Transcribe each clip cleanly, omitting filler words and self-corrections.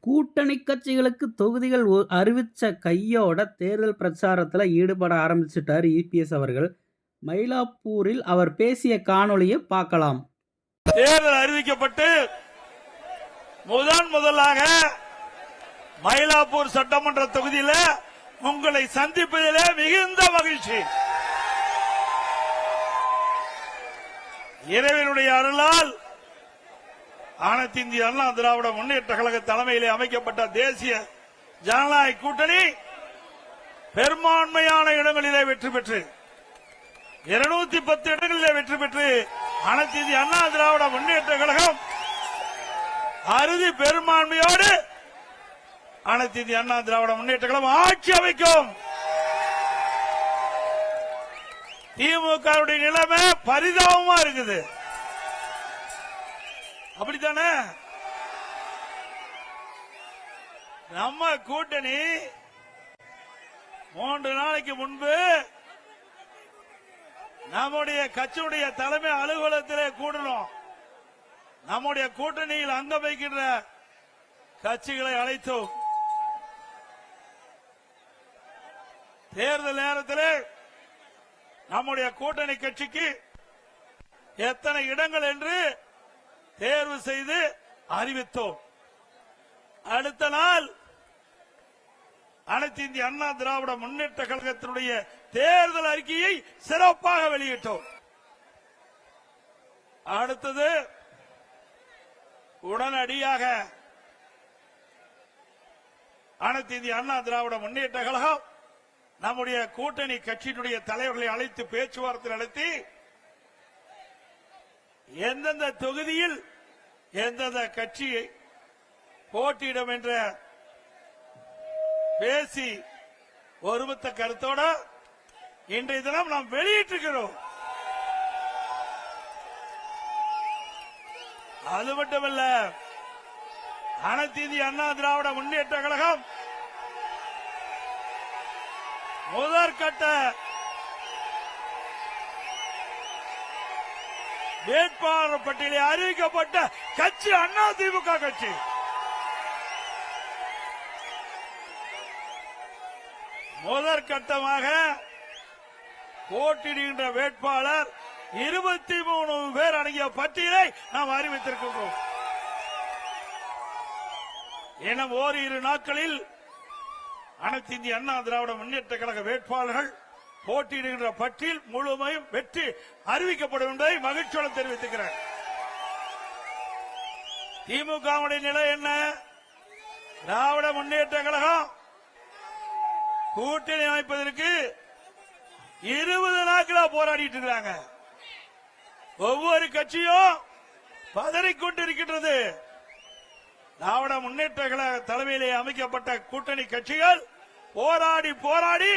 கூட்டணி கட்சிகளுக்கு தொகுதிகள் அறிவிச்ச கையோட தேர்தல் பிரச்சாரத்தில் ஈடுபட ஆரம்பிச்சிட்டார் இபிஎஸ் அவர்கள். மயிலாப்பூரில் அவர் பேசிய காணொளியை பார்க்கலாம். தேர்தல் அறிவிக்கப்பட்டு முதலாக மயிலாப்பூர் சட்டமன்ற தொகுதியில் உங்களை சந்திப்பதிலே மிகுந்த மகிழ்ச்சி. இறைவனுடைய அருளால் அனைத்து இந்திய அண்ணா திராவிட முன்னேற்ற கழக தலைமையிலே அமைக்கப்பட்ட தேசிய ஜனநாயக கூட்டணி பெரும்பான்மையான இடங்களிலே வெற்றி பெற்று 210 இடங்களிலே வெற்றி பெற்று அனைத்து இந்திய அண்ணா திராவிட முன்னேற்ற கழகம் அறுதி பெரும்பான்மையோடு அனைத்து இந்திய அண்ணா திராவிட முன்னேற்ற கழகம் ஆட்சி அமைக்கும். திமுக நிலைமை பரிதாபமா இருக்குது. அப்படித்தானே? நம்ம கூட்டணி 3 நாளைக்கு முன்பு நம்முடைய கட்சியுடைய தலைமை அலுவலகத்திலே கூடணும். நம்முடைய கூட்டணியில் அங்கம் வைக்கின்ற கட்சிகளை அழைத்தோம். தேர்தல் நேரத்தில் நம்முடைய கூட்டணி கட்சிக்கு எத்தனை இடங்கள் என்று தேர்வு செய்து அறிவித்தோம். அடுத்த நாள் அனைத்து இந்திய அண்ணா திராவிட முன்னேற்ற கழகத்தினுடைய தேர்தல் அறிக்கையை சிறப்பாக வெளியிட்டோம். அடுத்தது உடனடியாக அனைத்து இந்திய அண்ணா திராவிட முன்னேற்ற கழகம் நம்முடைய கூட்டணி கட்சியினுடைய தலைவர்களை அழைத்து பேச்சுவார்த்தை நடத்தி எந்தெந்த தொகுதியில் எந்தெந்த கட்சியை போட்டியிடும் என்ற பேசி ஒருமித்த கருத்தோட இன்றைய தினம் நாம் வெளியிட்டிருக்கிறோம். அது மட்டுமல்ல, அனைத்து இந்திய அண்ணா திராவிட முன்னேற்ற கழகம் முதற்கட்ட வேட்பாளர் பட்டியலில் அறிவிக்கப்பட்ட கட்சி அதிமுக கட்சி. முதற்கட்டமாக போட்டியிடுகின்ற வேட்பாளர் 23 பேர் அடங்கிய பட்டியலை நாம் அறிவித்திருக்கின்றோம். இன்னும் ஓரிரு நாட்களில் அனைத்து இந்திய அண்ணா திராவிட முன்னேற்ற கழக வேட்பாளர்கள் போட்டியிடுகின்ற பட்டியல் முழுமையும் வெற்றி அறிவிக்கப்படும் என்பதை மகிழ்ச்சியோடு தெரிவித்துக்கிறேன். திமுகவுடைய நிலை என்ன? திராவிட முன்னேற்ற கழகம் கூட்டணி அமைப்பதற்கு 20 நாட்களா போராடிட்டு இருக்கிறாங்க. ஒவ்வொரு கட்சியும் பதறிக்கொண்டிருக்கின்றது. திராவிட முன்னேற்ற கழக தலைமையிலே அமைக்கப்பட்ட கூட்டணி கட்சிகள் போராடி போராடி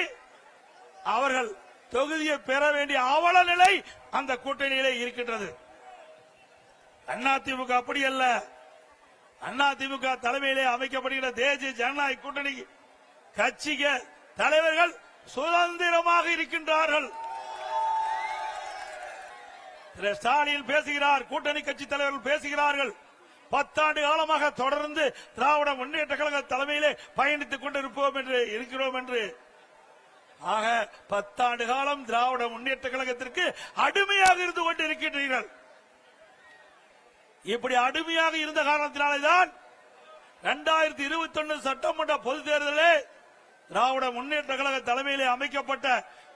அவர்கள் தொகுதியை பெற வேண்டிய அவல நிலை அந்த கூட்டணியிலே இருக்கின்றது. அதிமுக அப்படி அல்ல. அதிமுக தலைமையிலே அமைக்கப்படுகிற தேசிய ஜனநாயக கூட்டணி கட்சிகள் தலைவர்கள் சுதந்திரமாக இருக்கின்றார்கள். திரு ஸ்டாலின் பேசுகிறார், கூட்டணி கட்சி தலைவர்கள் பேசுகிறார்கள். 10 ஆண்டு காலமாக தொடர்ந்து திராவிட முன்னேற்ற கழக தலைமையிலே பயணித்துக் கொண்டிருப்போம் என்று இருக்கிறோம் என்று. ஆக 10 ஆண்டு காலம் திராவிட முன்னேற்ற கழகத்திற்கு அடிமையாக இருந்து கொண்டிருக்கின்றீர்கள். இப்படி அடிமையாக இருந்த காரணத்தினால்தான் 2021 சட்டமன்ற பொதுத் தேர்தலில் திராவிட முன்னேற்ற கழக தலைமையிலே அமைக்கப்பட்ட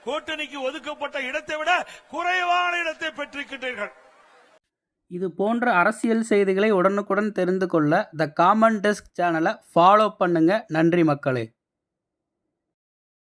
கூட்டணிக்கு ஒதுக்கப்பட்ட இடத்தை விட குறைவான இடத்தை பெற்றிருக்கின்றீர்கள். இது போன்ற அரசியல் செய்திகளை உடனுக்குடன் தெரிந்து கொள்ள த காமன் டெஸ்க் சேனலை ஃபாலோ பண்ணுங்க. நன்றி மக்களே.